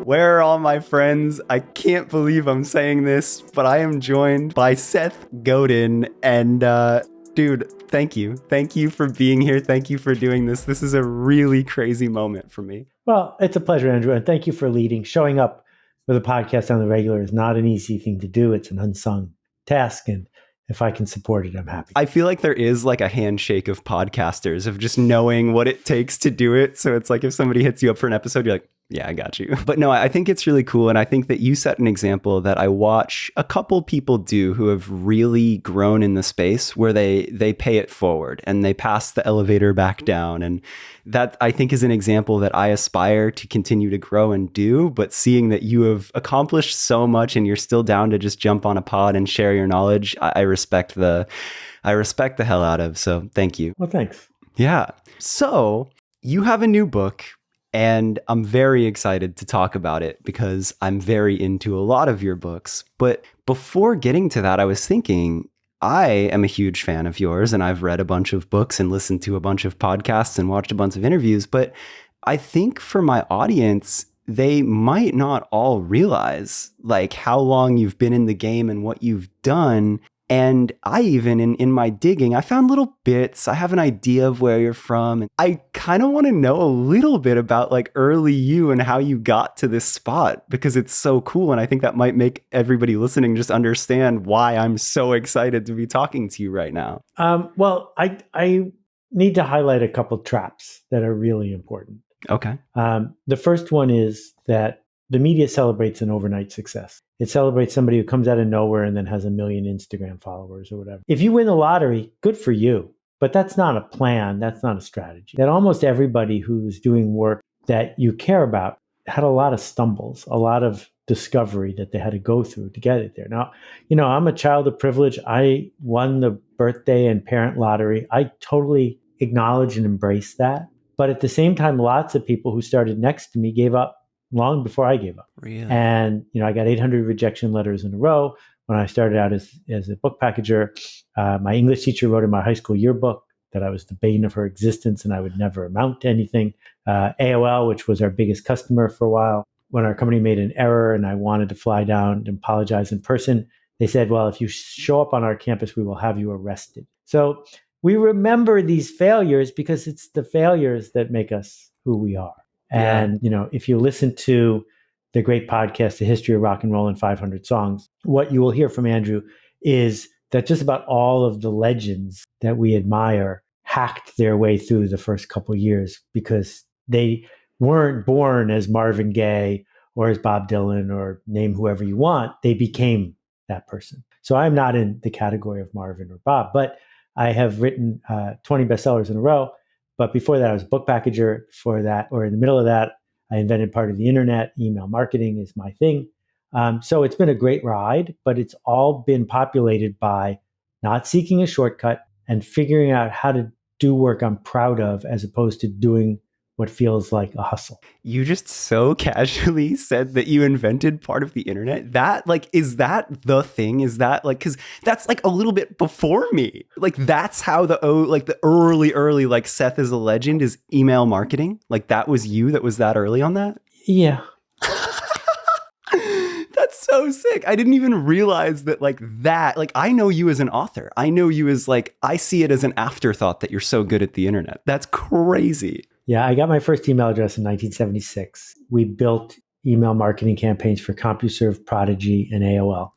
Where are all my friends? I can't believe I'm saying this, but I am joined by Seth Godin. And dude, thank you. Thank you for being here. Thank you for doing this. This is a really crazy moment for me. Well, it's a pleasure, Andrew. And thank you for leading. Showing up with a podcast on the regular is not an easy thing to do. It's an unsung task. And if I can support it, I'm happy. I feel like there is like a handshake of podcasters of just knowing what it takes to do it. So it's like if somebody hits you up for an episode, you're like, yeah, I got you. But no, I think it's really cool. And I think that you set an example that I watch a couple people do who have really grown in the space where they pay it forward and they pass the elevator back down. And that I think is an example that I aspire to continue to grow and do. But seeing that you have accomplished so much and you're still down to just jump on a pod and share your knowledge, I respect the hell out of. So thank you. Well, thanks. Yeah. So you have a new book. And I'm very excited to talk about it because I'm very into a lot of your books. But before getting to that, I was thinking, I am a huge fan of yours and I've read a bunch of books and listened to a bunch of podcasts and watched a bunch of interviews. But I think for my audience, they might not all realize like how long you've been in the game and what you've done. And I even, in my digging, I found little bits. I have an idea of where you're from. And I kind of want to know a little bit about like early you and how you got to this spot because it's so cool. And I think that might make everybody listening just understand why I'm so excited to be talking to you right now. Well, I need to highlight a couple traps that are really important. Okay. The first one is that the media celebrates an overnight success. It celebrates somebody who comes out of nowhere and then has 1 million Instagram followers or whatever. If you win the lottery, good for you. But that's not a plan. That's not a strategy. That almost everybody who's doing work that you care about had a lot of stumbles, a lot of discovery that they had to go through to get it there. Now, I'm a child of privilege. I won the birthday and parent lottery. I totally acknowledge and embrace that. But at the same time, lots of people who started next to me gave up long before I gave up. Really? And, I got 800 rejection letters in a row. When I started out as a book packager, my English teacher wrote in my high school yearbook that I was the bane of her existence and I would never amount to anything. AOL, which was our biggest customer for a while, when our company made an error and I wanted to fly down and apologize in person, they said, well, if you show up on our campus, we will have you arrested. So we remember these failures because it's the failures that make us who we are. And, if you listen to the great podcast, The History of Rock and Roll in 500 Songs, what you will hear from Andrew is that just about all of the legends that we admire hacked their way through the first couple of years because they weren't born as Marvin Gaye or as Bob Dylan or name whoever you want. They became that person. So I'm not in the category of Marvin or Bob, but I have written 20 bestsellers in a row. But before that, I was a book packager. Before that, or in the middle of that, I invented part of the internet. Email marketing is my thing. So it's been a great ride, but it's all been populated by not seeking a shortcut and figuring out how to do work I'm proud of as opposed to doing what feels like a hustle. You just so casually said that you invented part of the internet. That is that the thing? Is that because that's like a little bit before me. Like that's how the early like Seth is a legend is email marketing. Like that was you that was that early on that? Yeah. That's so sick. I didn't even realize that I know you as an author. I know you as I see it as an afterthought that you're so good at the internet. That's crazy. Yeah, I got my first email address in 1976. We built email marketing campaigns for CompuServe, Prodigy, and AOL.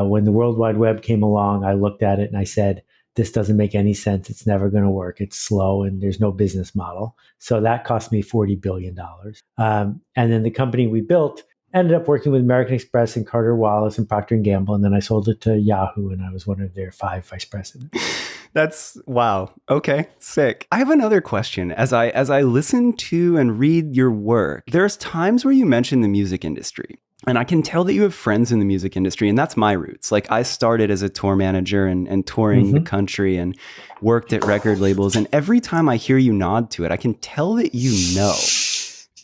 When the World Wide Web came along, I looked at it and I said, this doesn't make any sense. It's never going to work. It's slow and there's no business model. So that cost me $40 billion. And then the company we built ended up working with American Express and Carter Wallace and Procter & Gamble. And then I sold it to Yahoo and I was one of their 5 vice presidents. That's wow. Okay, sick. I have another question. As I listen to and read your work, there's times where you mention the music industry. And I can tell that you have friends in the music industry, and that's my roots. I started as a tour manager and touring the country and worked at record labels. And every time I hear you nod to it, I can tell that you know.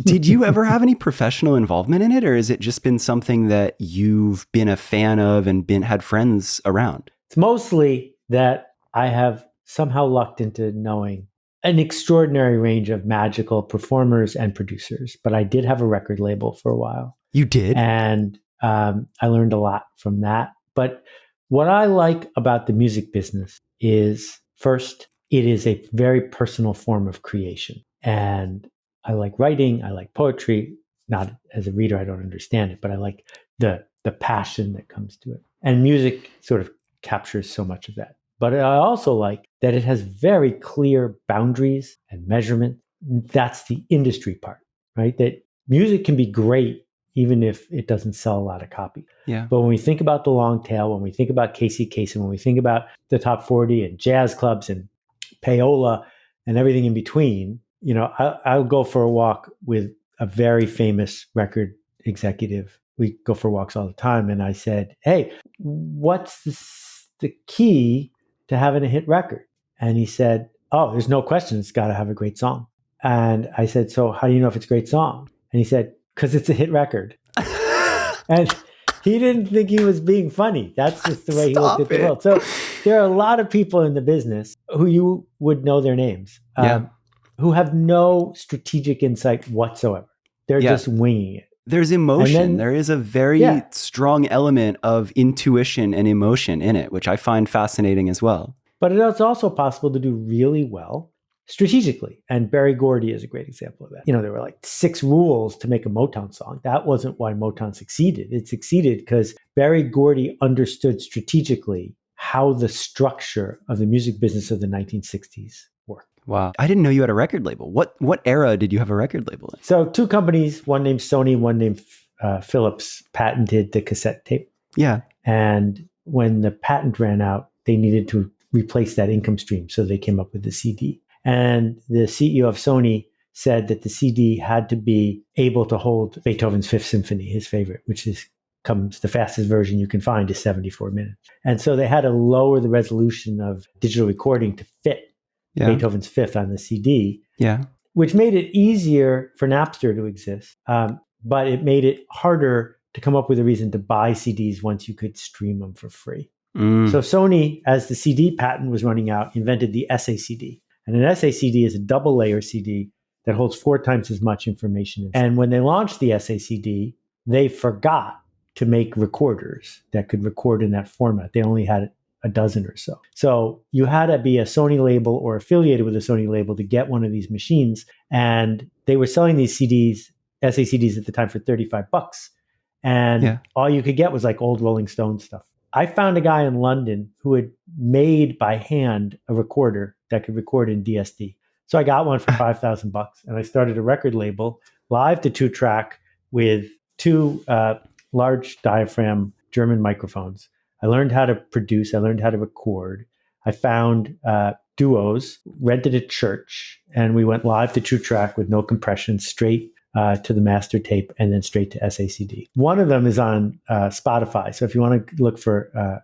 Did you ever have any professional involvement in it, or has it just been something that you've been a fan of and had friends around? It's mostly that I have somehow lucked into knowing an extraordinary range of magical performers and producers, but I did have a record label for a while. You did? And I learned a lot from that. But what I like about the music business is, first, it is a very personal form of creation. And I like writing, I like poetry. Not as a reader, I don't understand it, but I like the passion that comes to it. And music sort of captures so much of that. But I also like that it has very clear boundaries and measurement. That's the industry part, right? That music can be great even if it doesn't sell a lot of copies. Yeah. But when we think about the long tail, when we think about Casey Kasem, when we think about the top 40 and jazz clubs and payola and everything in between, I'll go for a walk with a very famous record executive. We go for walks all the time. And I said, hey, what's the key to having a hit record? And he said, oh, there's no question. It's got to have a great song. And I said, so how do you know if it's a great song? And he said, because it's a hit record. And he didn't think he was being funny. That's just the way he looked at the world. So there are a lot of people in the business who you would know their names, who have no strategic insight whatsoever. They're just winging it. There's emotion. There is a very strong element of intuition and emotion in it, which I find fascinating as well. But it's also possible to do really well strategically. And Berry Gordy is a great example of that. There were like 6 rules to make a Motown song. That wasn't why Motown succeeded. It succeeded because Berry Gordy understood strategically how the structure of the music business of the 1960s worked. Wow. I didn't know you had a record label. What era did you have a record label in? So 2 companies, one named Sony, one named Philips, patented the cassette tape. Yeah. And when the patent ran out, they needed to replace that income stream. So they came up with the CD. And the CEO of Sony said that the CD had to be able to hold Beethoven's Fifth Symphony, his favorite, which comes the fastest version you can find is 74 minutes. And so they had to lower the resolution of digital recording to fit Beethoven's Fifth on the CD, which made it easier for Napster to exist. But it made it harder to come up with a reason to buy CDs once you could stream them for free. So Sony, as the CD patent was running out, invented the SACD. And an SACD is a double layer CD that holds 4 times as much information. And when they launched the SACD, they forgot to make recorders that could record in that format. They only had a dozen or so. So you had to be a Sony label or affiliated with a Sony label to get one of these machines. And they were selling these CDs, SACDs at the time, for $35. And all you could get was like old Rolling Stone stuff. I found a guy in London who had made by hand a recorder that could record in DSD. So I got one for $5,000 and I started a record label, live to 2-track with 2 large diaphragm German microphones. I learned how to produce. I learned how to record. I found duos, rented a church, and we went live to 2-track with no compression, straight to the master tape, and then straight to SACD. One of them is on Spotify. So if you want to look for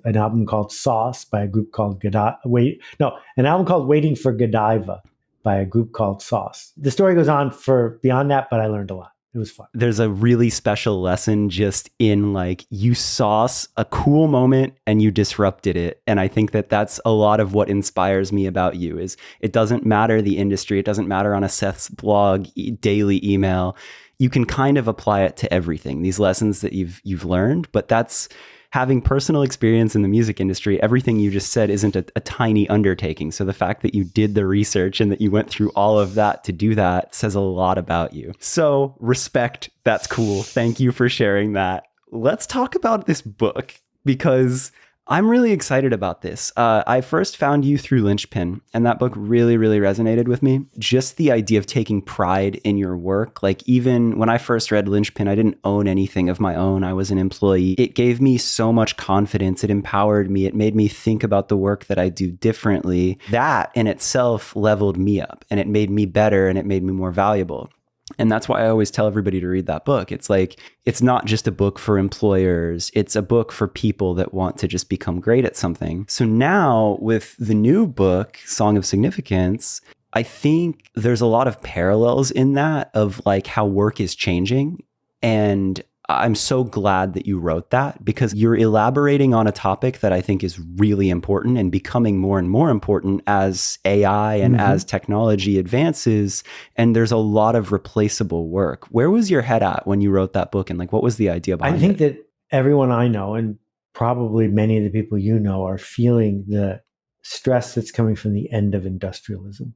an album called Sauce by a group called an album called Waiting for Godiva by a group called Sauce. The story goes on for beyond that, but I learned a lot. It was fun. There's a really special lesson just in like you sauce a cool moment and you disrupted it. And I think that that's a lot of what inspires me about you is it doesn't matter the industry. It doesn't matter on a Seth's blog, daily email. You can kind of apply it to everything, these lessons that you've learned. But that's having personal experience in the music industry. Everything you just said isn't a tiny undertaking. So the fact that you did the research and that you went through all of that to do that says a lot about you. So respect. That's cool. Thank you for sharing that. Let's talk about this book because I'm really excited about this. I first found you through Linchpin, and that book really, really resonated with me. Just the idea of taking pride in your work. Like even when I first read Linchpin, I didn't own anything of my own. I was an employee. It gave me so much confidence. It empowered me. It made me think about the work that I do differently. That in itself leveled me up, and it made me better, and it made me more valuable. And that's why I always tell everybody to read that book. It's like, it's not just a book for employers. It's a book for people that want to just become great at something. So now with the new book, Song of Significance, I think there's a lot of parallels in that of like how work is changing. And I'm so glad that you wrote that, because you're elaborating on a topic that I think is really important and becoming more and more important as AI and as technology advances. And there's a lot of replaceable work. Where was your head at when you wrote that book? And like, what was the idea behind I think it? that everyone I know, and probably many of the people you know, are feeling the stress that's coming from the end of industrialism.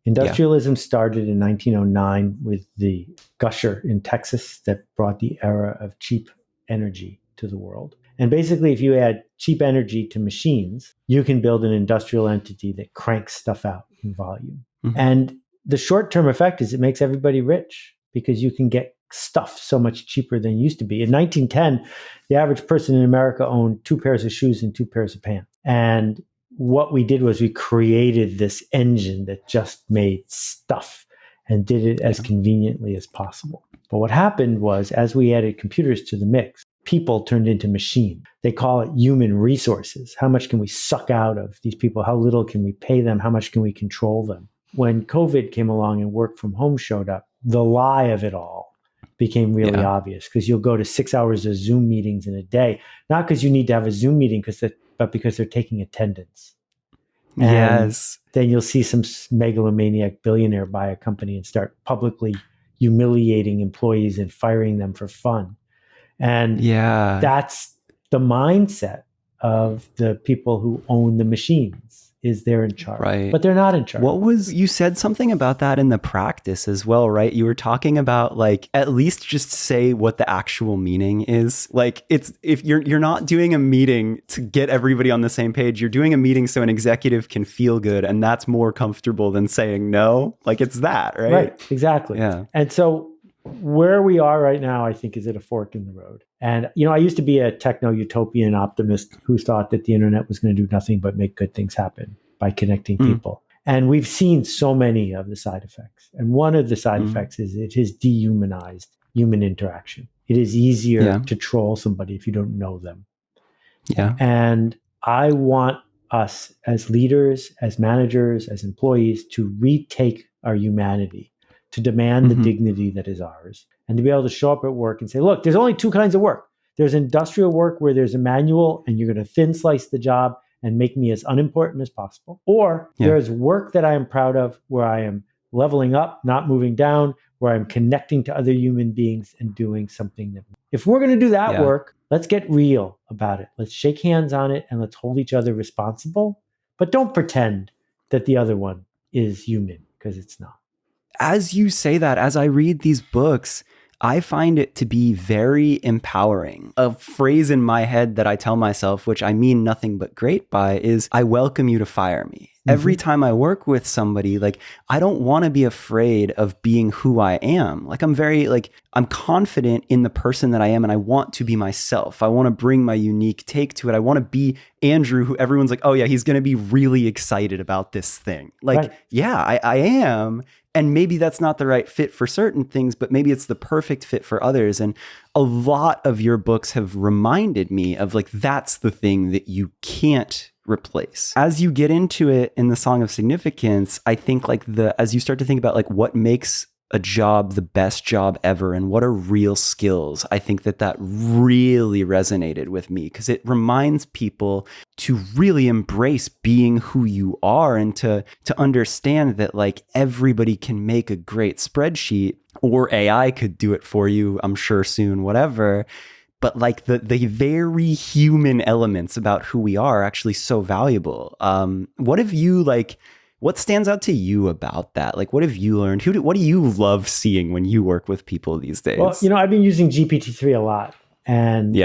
Yeah. Industrialism started in 1909 with the gusher in Texas that brought the era of cheap energy to the world. And basically, if you add cheap energy to machines, you can build an industrial entity that cranks stuff out in volume. Mhm. And the short term effect is it makes everybody rich because you can get stuff so much cheaper than it used to be. In 1910, the average person in America owned 2 pairs of shoes and 2 pairs of pants. And what we did was we created this engine that just made stuff and did it as Yeah. conveniently as possible. But what happened was, as we added computers to the mix, people turned into machines. They call it human resources. How much can we suck out of these people? How little can we pay them? How much can we control them? When COVID came along and work from home showed up, the lie of it all became really Yeah. obvious, because you'll go to 6 hours of Zoom meetings in a day, not because you need to have a Zoom meeting, but because they're taking attendance. And Yes. then you'll see some megalomaniac billionaire buy a company and start publicly humiliating employees and firing them for fun. And Yeah. that's the mindset of the people who own the machines, is they're in charge, Right. but they're not in charge. You said something about that in the practice as well, right? You were talking about like, at least just say what the actual meaning is. Like, it's, if you're not doing a meeting to get everybody on the same page, you're doing a meeting so an executive can feel good, and that's more comfortable than saying no. Like, it's that, right? Right, exactly. Yeah. And so where we are right now, I think, is at a fork in the road. And, I used to be a techno-utopian optimist who thought that the internet was going to do nothing but make good things happen by connecting Mm. people. And we've seen so many of the side effects. And one of the side effects is it has dehumanized human interaction. It is easier Yeah. to troll somebody if you don't know them. Yeah. And I want us as leaders, as managers, as employees to retake our humanity, to demand the dignity that is ours, and to be able to show up at work and say, look, there's only two kinds of work. There's industrial work where there's a manual and you're going to thin slice the job and make me as unimportant as possible. Or there's work that I am proud of where I am leveling up, not moving down, where I'm connecting to other human beings and doing something that, if we're going to do that work, let's get real about it. Let's shake hands on it and let's hold each other responsible. But don't pretend that the other one is human, because it's not. As you say that, as I read these books, I find it to be very empowering. A phrase in my head that I tell myself, which I mean nothing but great by, is I welcome you to fire me. Every time I work with somebody, like, I don't want to be afraid of being who I am. Like, I'm confident in the person that I am, and I want to be myself. I want to bring my unique take to it. I want to be Andrew, who everyone's like, oh yeah, he's going to be really excited about this thing. Like, yeah, I am. And maybe that's not the right fit for certain things, but maybe it's the perfect fit for others. And a lot of your books have reminded me of, like, that's the thing that you can't replace. As you get into it in the Song of Significance, I think, like, as you start to think about, like, what makes a job the best job ever and what are real skills, I think that really resonated with me, because it reminds people to really embrace being who you are, and to understand that, like, everybody can make a great spreadsheet, or AI could do it for you, I'm sure soon, whatever. But, like, the very human elements about who we are actually so valuable. What have you, like, what stands out to you about that? Like, what have you learned? What do you love seeing when you work with people these days? Well, I've been using GPT-3 a lot, and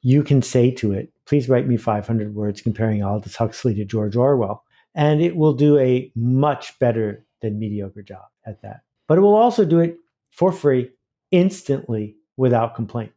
you can say to it, please write me 500 words comparing Aldous Huxley to George Orwell, and it will do a much better than mediocre job at that. But it will also do it for free, instantly, without complaint.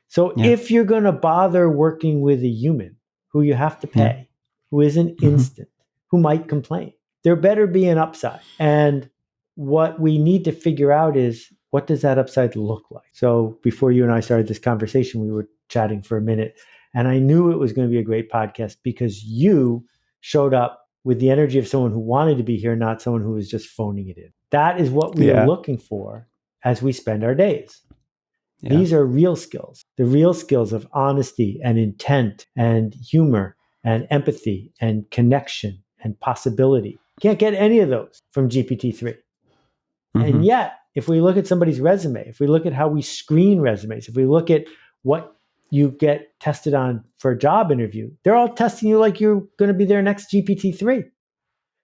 So if you're going to bother working with a human who you have to pay, who isn't instant, who might complain, there better be an upside. And what we need to figure out is, what does that upside look like? So before you and I started this conversation, we were chatting for a minute, and I knew it was going to be a great podcast because you showed up with the energy of someone who wanted to be here, not someone who was just phoning it in. That is what we are looking for as we spend our days. Yeah. These are real skills, the real skills of honesty and intent and humor and empathy and connection and possibility. Can't get any of those from GPT-3. And Mm-hmm. yet, if we look at somebody's resume, if we look at how we screen resumes, if we look at what you get tested on for a job interview, they're all testing you like you're going to be their next GPT-3.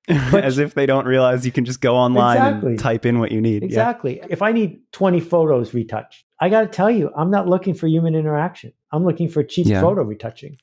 As if they don't realize you can just go online and Exactly. type in what you need. Exactly. If I need 20 photos retouched, I got to tell you, I'm not looking for human interaction. I'm looking for cheap Yeah. photo retouching.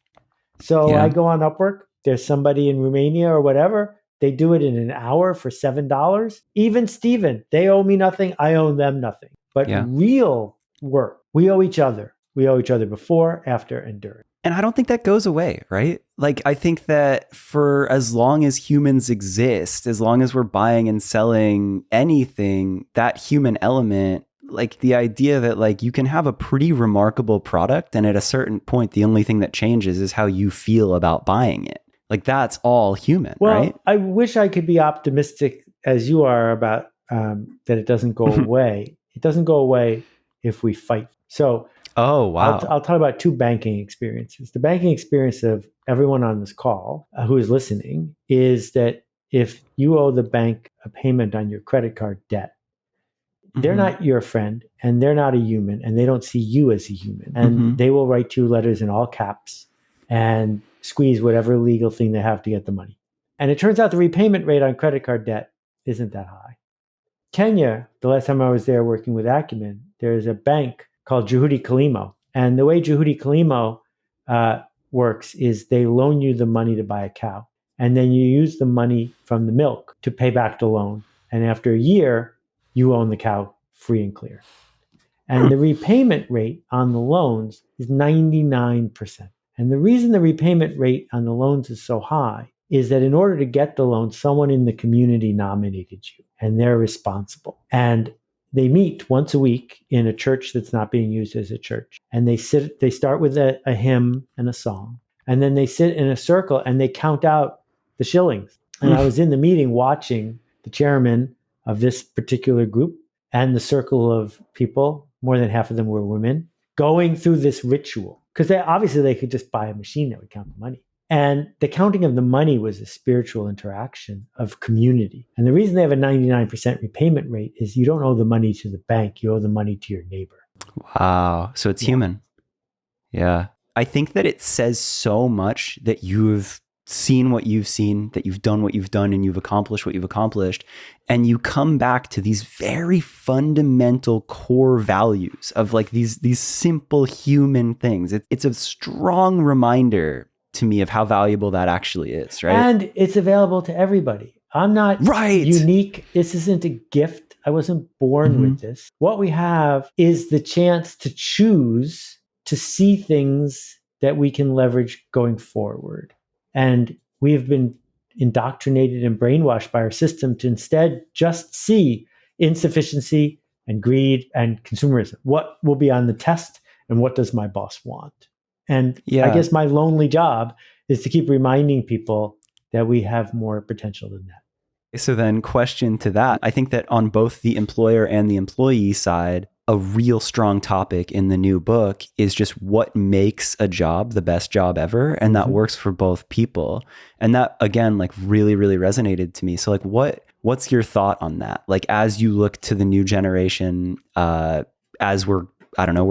So Yeah. I go on Upwork. There's somebody in Romania or whatever. They do it in an hour for $7. Even Steven, they owe me nothing. I owe them nothing. But Yeah. real work, we owe each other. We owe each other before, after, and during. And I don't think that goes away, right? Like, I think that for as long as humans exist, as long as we're buying and selling anything, that human element, like the idea that like you can have a pretty remarkable product and at a certain point, the only thing that changes is how you feel about buying it. Like that's all human, Well, right? I wish I could be optimistic as you are about that it doesn't go away. It doesn't go away if we fight. So Oh, wow. I'll talk about two banking experiences. The banking experience of everyone on this call who is listening is that if you owe the bank a payment on your credit card debt, they're not your friend and they're not a human and they don't see you as a human. And they will write you letters in all caps and squeeze whatever legal thing they have to get the money. And it turns out the repayment rate on credit card debt isn't that high. Kenya, the last time I was there working with Acumen, there's a bank called Juhudi Kilimo. And the way Juhudi Kilimo works is they loan you the money to buy a cow. And then you use the money from the milk to pay back the loan. And after a year, you own the cow free and clear. And the repayment rate on the loans is 99%. And the reason the repayment rate on the loans is so high is that in order to get the loan, someone in the community nominated you and they're responsible. And they meet once a week in a church that's not being used as a church. And they start with a hymn and a song. And then they sit in a circle and they count out the shillings. And I was in the meeting watching the chairman of this particular group and the circle of people, more than half of them were women, going through this ritual. Because obviously they could just buy a machine that would count the money. And the counting of the money was a spiritual interaction of community. And the reason they have a 99% repayment rate is you don't owe the money to the bank, you owe the money to your neighbor. Wow. So it's human. Yeah. I think that it says so much that you've seen what you've seen, that you've done what you've done, and you've accomplished what you've accomplished. And you come back to these very fundamental core values of like these simple human things. It's a strong reminder to me of how valuable that actually is, right? And it's available to everybody. I'm not unique. This isn't a gift. I wasn't born with this. What we have is the chance to choose to see things that we can leverage going forward. And we have been indoctrinated and brainwashed by our system to instead just see insufficiency and greed and consumerism. What will be on the test and what does my boss want? And I guess my lonely job is to keep reminding people that we have more potential than that. So then question to that, I think that on both the employer and the employee side, a real strong topic in the new book is just what makes a job the best job ever. And that works for both people. And that, again, like really, really resonated to me. So like, what's your thought on that? Like, as you look to the new generation, as we're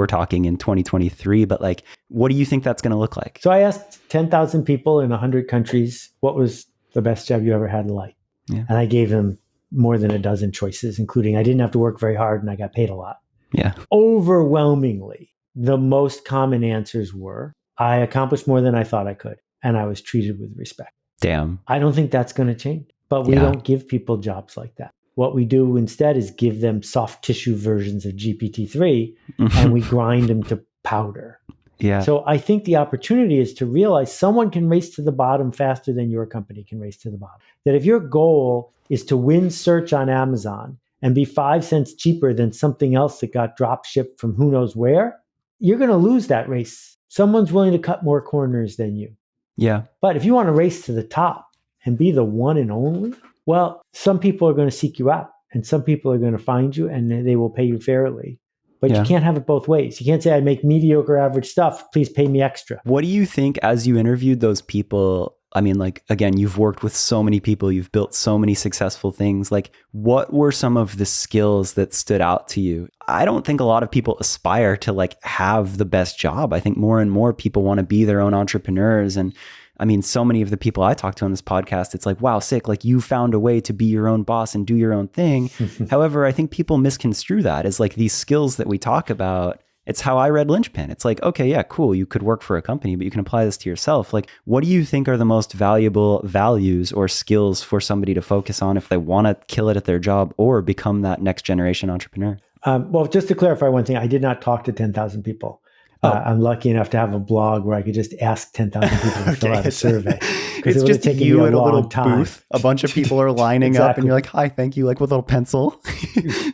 talking in 2023, but like, what do you think that's going to look like? So I asked 10,000 people in 100 countries, what was the best job you ever had in life? Yeah. And I gave them more than a dozen choices, including I didn't have to work very hard and I got paid a lot. Yeah. Overwhelmingly, the most common answers were, I accomplished more than I thought I could, and I was treated with respect. Damn. I don't think that's going to change, but we don't give people jobs like that. What we do instead is give them soft tissue versions of GPT-3 and we grind them to powder. Yeah. So I think the opportunity is to realize someone can race to the bottom faster than your company can race to the bottom. That if your goal is to win search on Amazon and be 5 cents cheaper than something else that got drop shipped from who knows where, you're going to lose that race. Someone's willing to cut more corners than you. Yeah. But if you want to race to the top and be the one and only, well, some people are going to seek you out and some people are going to find you and they will pay you fairly. but you Yeah. can't have it both ways. You can't say I make mediocre average stuff, please pay me extra. What do you think as you interviewed those people? I mean, like, again, you've worked with so many people, you've built so many successful things. Like, what were some of the skills that stood out to you? I don't think a lot of people aspire to like have the best job. I think more and more people want to be their own entrepreneurs. And I mean, so many of the people I talk to on this podcast, it's like, wow, sick. Like you found a way to be your own boss and do your own thing. However, I think people misconstrue that as like these skills that we talk about. It's how I read Linchpin. It's like, okay, yeah, cool. You could work for a company, but you can apply this to yourself. Like, what do you think are the most valuable values or skills for somebody to focus on if they want to kill it at their job or become that next generation entrepreneur? Well, just to clarify one thing, I did not talk to 10,000 people. I'm lucky enough to have a blog where I could just ask 10,000 people to fill out a survey. It's it just you at a little time. booth. A bunch of people are lining Exactly. up and you're like, hi, thank you, like with a little pencil.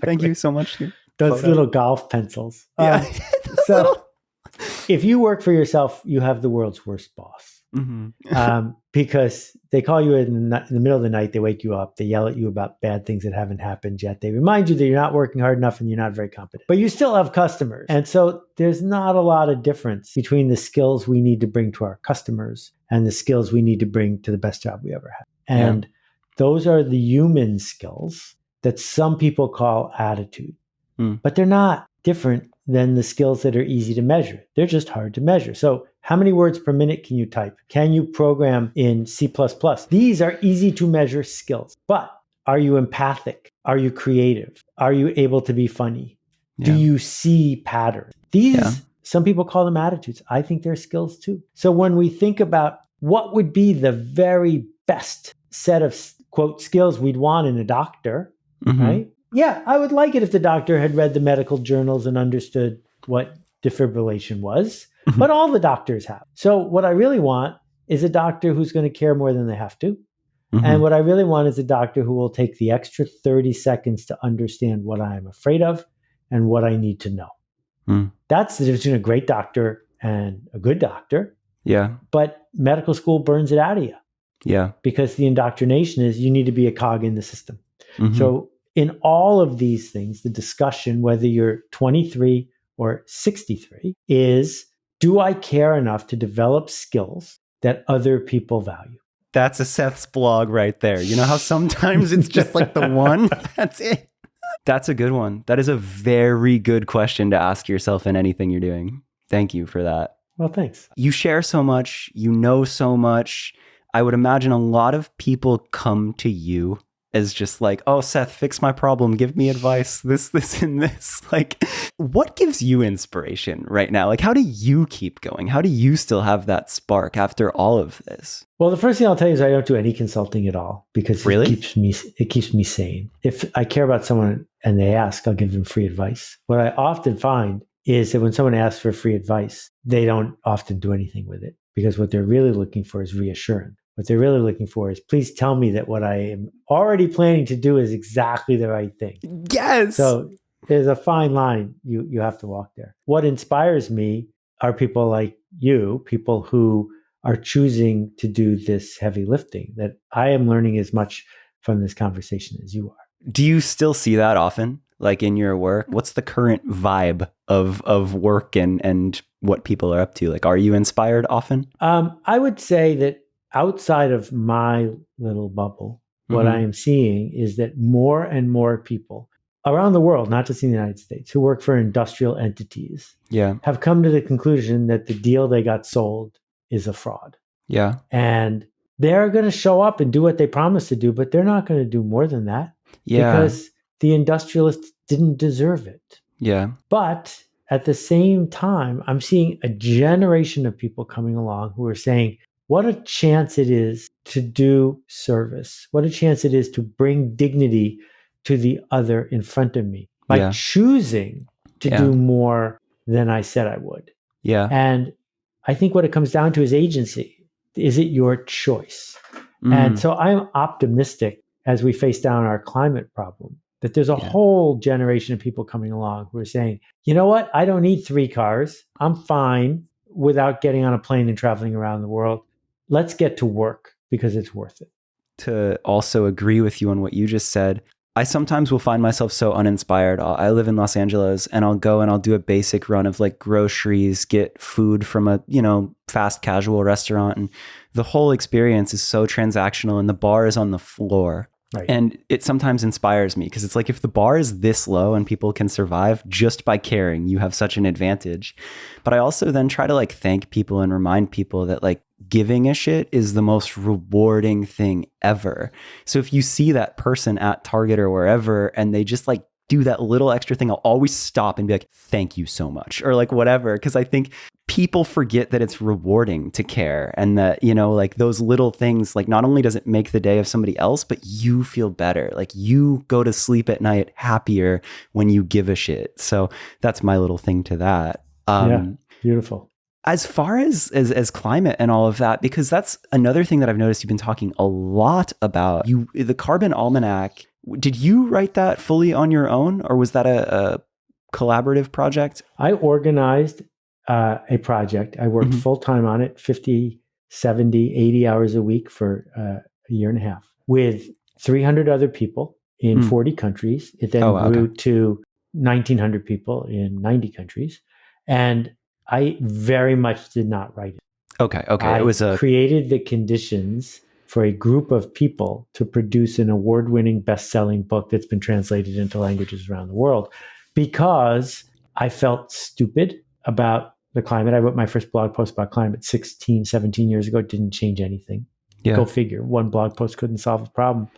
Thank you so much. Those little golf pencils. Yeah. So if you work for yourself, you have the world's worst boss. Because they call you in the middle of the night, they wake you up, they yell at you about bad things that haven't happened yet. They remind you that you're not working hard enough and you're not very competent, but you still have customers. And so there's not a lot of difference between the skills we need to bring to our customers and the skills we need to bring to the best job we ever had. And those are the human skills that some people call attitude, but they're not different than the skills that are easy to measure. They're just hard to measure. So how many words per minute can you type? Can you program in C++? These are easy to measure skills. But are you empathic? Are you creative? Are you able to be funny? Do you see patterns? These, some people call them attitudes. I think they're skills too. So when we think about what would be the very best set of, quote, skills we'd want in a doctor, right? Yeah, I would like it if the doctor had read the medical journals and understood what defibrillation was, but all the doctors have. So what I really want is a doctor who's going to care more than they have to. And what I really want is a doctor who will take the extra 30 seconds to understand what I'm afraid of and what I need to know. That's the difference between a great doctor and a good doctor. Yeah. But medical school burns it out of you. Yeah. Because the indoctrination is you need to be a cog in the system. So in all of these things, the discussion, whether you're 23 or 63, is do I care enough to develop skills that other people value? That's a Seth's blog right there. You know how sometimes it's just like the one? That's it. That's a good one. That is a very good question to ask yourself in anything you're doing. Thank you for that. Well, thanks. You share so much. You know so much. I would imagine a lot of people come to you as just like, oh, Seth, fix my problem. Give me advice. This, and this. Like, what gives you inspiration right now? Like, how do you keep going? How do you still have that spark after all of this? Well, the first thing I'll tell you is I don't do any consulting at all because it keeps me sane. If I care about someone and they ask, I'll give them free advice. What I often find is that when someone asks for free advice, they don't often do anything with it because what they're really looking for is reassurance. What they're really looking for is, please tell me that what I am already planning to do is exactly the right thing. Yes. So there's a fine line you have to walk there. What inspires me are people like you, people who are choosing to do this heavy lifting, that I am learning as much from this conversation as you are. Do you still see that often, like in your work? What's the current vibe of work and what people are up to? Like, are you inspired often? I would say that outside of my little bubble, what I am seeing is that more and more people around the world, not just in the United States, who work for industrial entities, have come to the conclusion that the deal they got sold is a fraud. Yeah. And they're going to show up and do what they promised to do, but they're not going to do more than that because the industrialists didn't deserve it. Yeah. But at the same time, I'm seeing a generation of people coming along who are saying, what a chance it is to do service. What a chance it is to bring dignity to the other in front of me by choosing to do more than I said I would. Yeah. And I think what it comes down to is agency. Is it your choice? And so I'm optimistic as we face down our climate problem that there's a whole generation of people coming along who are saying, you know what? I don't need 3 cars. I'm fine without getting on a plane and traveling around the world. Let's get to work because it's worth it. To also agree with you on what you just said, I sometimes will find myself so uninspired. I live in Los Angeles, and I'll go and I'll do a basic run of like groceries, get food from a, fast casual restaurant. And the whole experience is so transactional, and the bar is on the floor. Right. And it sometimes inspires me because it's like, if the bar is this low and people can survive just by caring, you have such an advantage. But I also then try to like thank people and remind people that like giving a shit is the most rewarding thing ever. So if you see that person at Target or wherever and they just like do that little extra thing, I'll always stop and be like, thank you so much, or like whatever. Cause I think people forget that it's rewarding to care, and that, like those little things, like not only does it make the day of somebody else, but you feel better. Like you go to sleep at night happier when you give a shit. So that's my little thing to that. Yeah, beautiful. As far as climate and all of that, because that's another thing that I've noticed you've been talking a lot about. The Carbon Almanac, did you write that fully on your own, or was that a collaborative project? I organized a project. I worked full-time on it, 50, 70, 80 hours a week for a year and a half with 300 other people in 40 countries. It then grew to 1,900 people in 90 countries. And I very much did not write it. Okay. I created the conditions for a group of people to produce an award-winning, best-selling book that's been translated into languages around the world, because I felt stupid about the climate. I wrote my first blog post about climate 16, 17 years ago. It didn't change anything. Yeah. Go figure. One blog post couldn't solve a problem.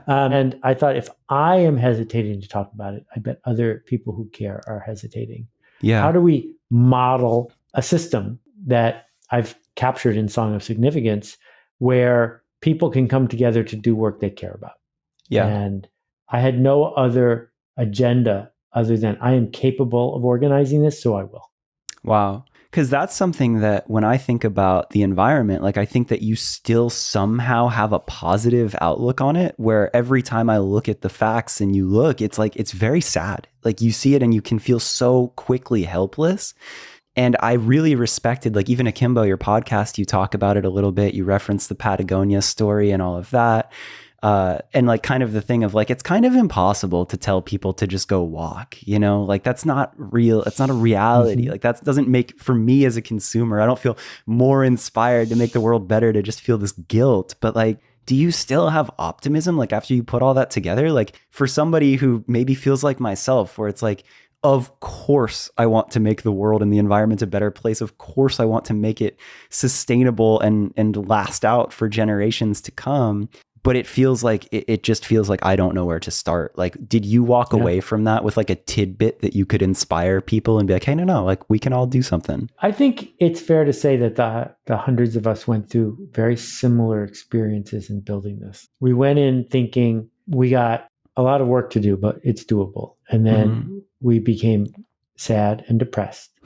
And I thought, if I am hesitating to talk about it, I bet other people who care are hesitating. Yeah. How do we model a system that I've captured in Song of Significance, where people can come together to do work they care about? Yeah. And I had no other agenda other than, I am capable of organizing this, so I will. Wow. Because that's something that when I think about the environment, like I think that you still somehow have a positive outlook on it, where every time I look at the facts and you look, it's like, it's very sad. Like you see it and you can feel so quickly helpless. And I really respected, like even Akimbo, your podcast, you talk about it a little bit. You reference the Patagonia story and all of that. And like kind of the thing of like, it's kind of impossible to tell people to just go walk, like that's not real. It's not a reality. Like that doesn't make, for me as a consumer, I don't feel more inspired to make the world better to just feel this guilt. But like, do you still have optimism? Like after you put all that together, like for somebody who maybe feels like myself, where it's like, of course I want to make the world and the environment a better place. Of course I want to make it sustainable and last out for generations to come. But it feels like, it just feels like I don't know where to start. Like, did you walk away from that with like a tidbit that you could inspire people and be like, hey, no, like we can all do something? I think it's fair to say that the hundreds of us went through very similar experiences in building this. We went in thinking we got a lot of work to do, but it's doable. And then we became sad and depressed,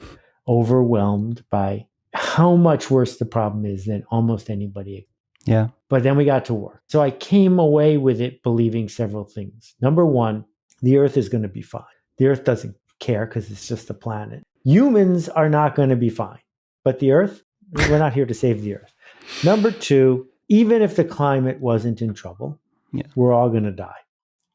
overwhelmed by how much worse the problem is than almost anybody. Yeah. But then we got to work. So I came away with it believing several things. Number one, the Earth is going to be fine. The Earth doesn't care because it's just a planet. Humans are not going to be fine. But the Earth, we're not here to save the Earth. Number two, even if the climate wasn't in trouble, we're all going to die.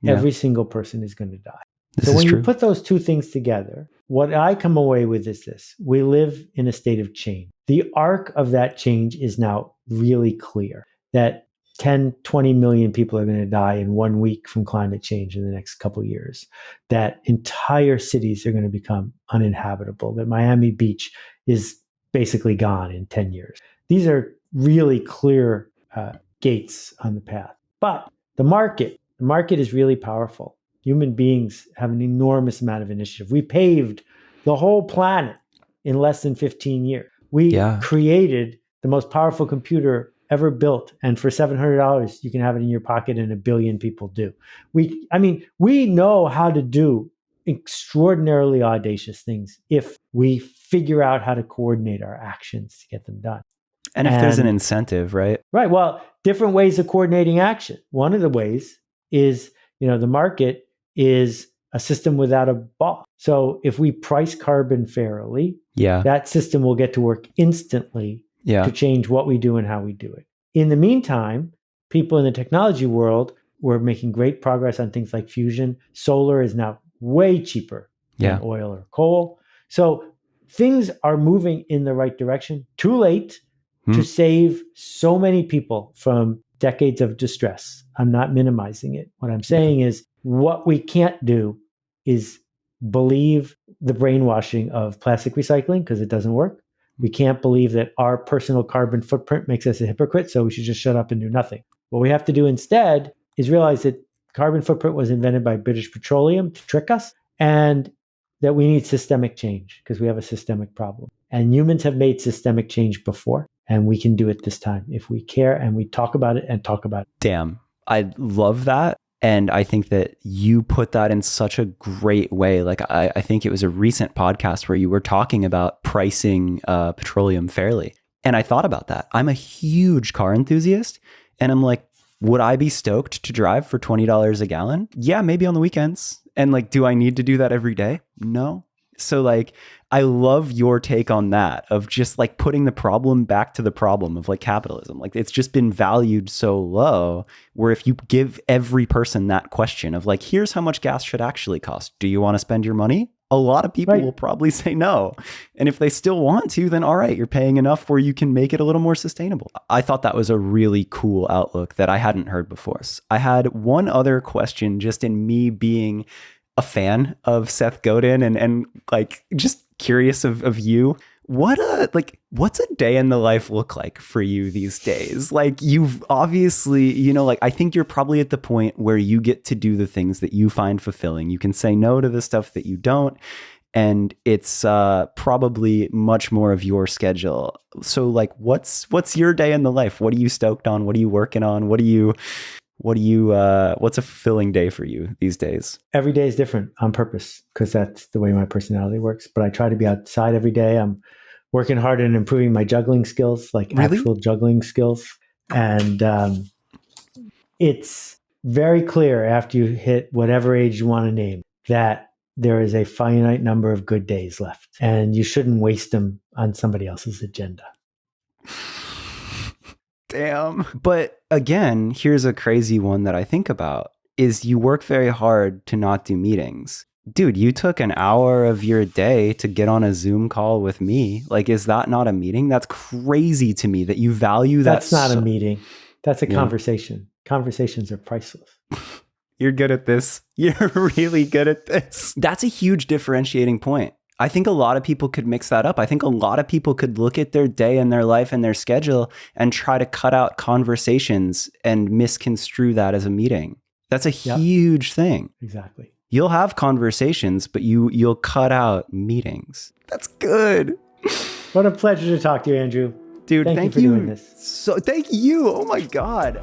Yeah. Every single person is going to die. So when you put those two things together, what I come away with is this: we live in a state of change. The arc of that change is now really clear, that 10, 20 million people are going to die in 1 week from climate change in the next couple of years, that entire cities are going to become uninhabitable, that Miami Beach is basically gone in 10 years. These are really clear gates on the path. But the market is really powerful. Human beings have an enormous amount of initiative. We paved the whole planet in less than 15 years. We created the most powerful computer ever built. And for $700, you can have it in your pocket, and 1 billion people do. We know how to do extraordinarily audacious things if we figure out how to coordinate our actions to get them done. And if there's an incentive, right? Right. Well, different ways of coordinating action. One of the ways is, the market is a system without a boss. So if we price carbon fairly, that system will get to work instantly to change what we do and how we do it. In the meantime, people in the technology world We're making great progress on things like fusion. Solar is now way cheaper than oil or coal. So things are moving in the right direction. Too late to save so many people from decades of distress. I'm not minimizing it. What I'm saying is what we can't do is believe the brainwashing of plastic recycling because it doesn't work. We can't believe that our personal carbon footprint makes us a hypocrite, so we should just shut up and do nothing. What we have to do instead is realize that carbon footprint was invented by British Petroleum to trick us, and that we need systemic change because we have a systemic problem. And humans have made systemic change before, and we can do it this time if we care and we talk about it and talk about it. Damn, I love that. And I think that you put that in such a great way. Like, I think it was a recent podcast where you were talking about pricing petroleum fairly. And I thought about that. I'm a huge car enthusiast. And I'm like, would I be stoked to drive for $20 a gallon? Yeah, maybe on the weekends. And like, do I need to do that every day? No. So like, I love your take on that of just like putting the problem back to the problem of like capitalism. Like it's just been valued so low where if you give every person that question of like, here's how much gas should actually cost. Do you want to spend your money? A lot of people will probably say no. And if they still want to, then all right, you're paying enough where you can make it a little more sustainable. I thought that was a really cool outlook that I hadn't heard before. So I had one other question just in me being a fan of Seth Godin and like just curious of you. What's a day in the life look like for you these days? Like you've obviously, like I think you're probably at the point where you get to do the things that you find fulfilling. You can say no to the stuff that you don't. And it's probably much more of your schedule. So like, what's your day in the life? What are you stoked on? What are you working on? What's a fulfilling day for you these days? Every day is different on purpose because that's the way my personality works. But I try to be outside every day. I'm working hard on improving my juggling skills, like actual juggling skills. And it's very clear after you hit whatever age you want to name that there is a finite number of good days left. And you shouldn't waste them on somebody else's agenda. Damn. But again, here's a crazy one that I think about is you work very hard to not do meetings. Dude, you took an hour of your day to get on a Zoom call with me. Like, is that not a meeting? That's crazy to me that you value that. That's not a meeting. That's a conversation. Conversations are priceless. You're good at this. You're really good at this. That's a huge differentiating point. I think a lot of people could mix that up. I think a lot of people could look at their day and their life and their schedule and try to cut out conversations and misconstrue that as a meeting. That's a huge thing. Exactly. You'll have conversations, but you'll cut out meetings. That's good. What a pleasure to talk to you, Andrew. Dude, thank you for doing this. So thank you. Oh my God.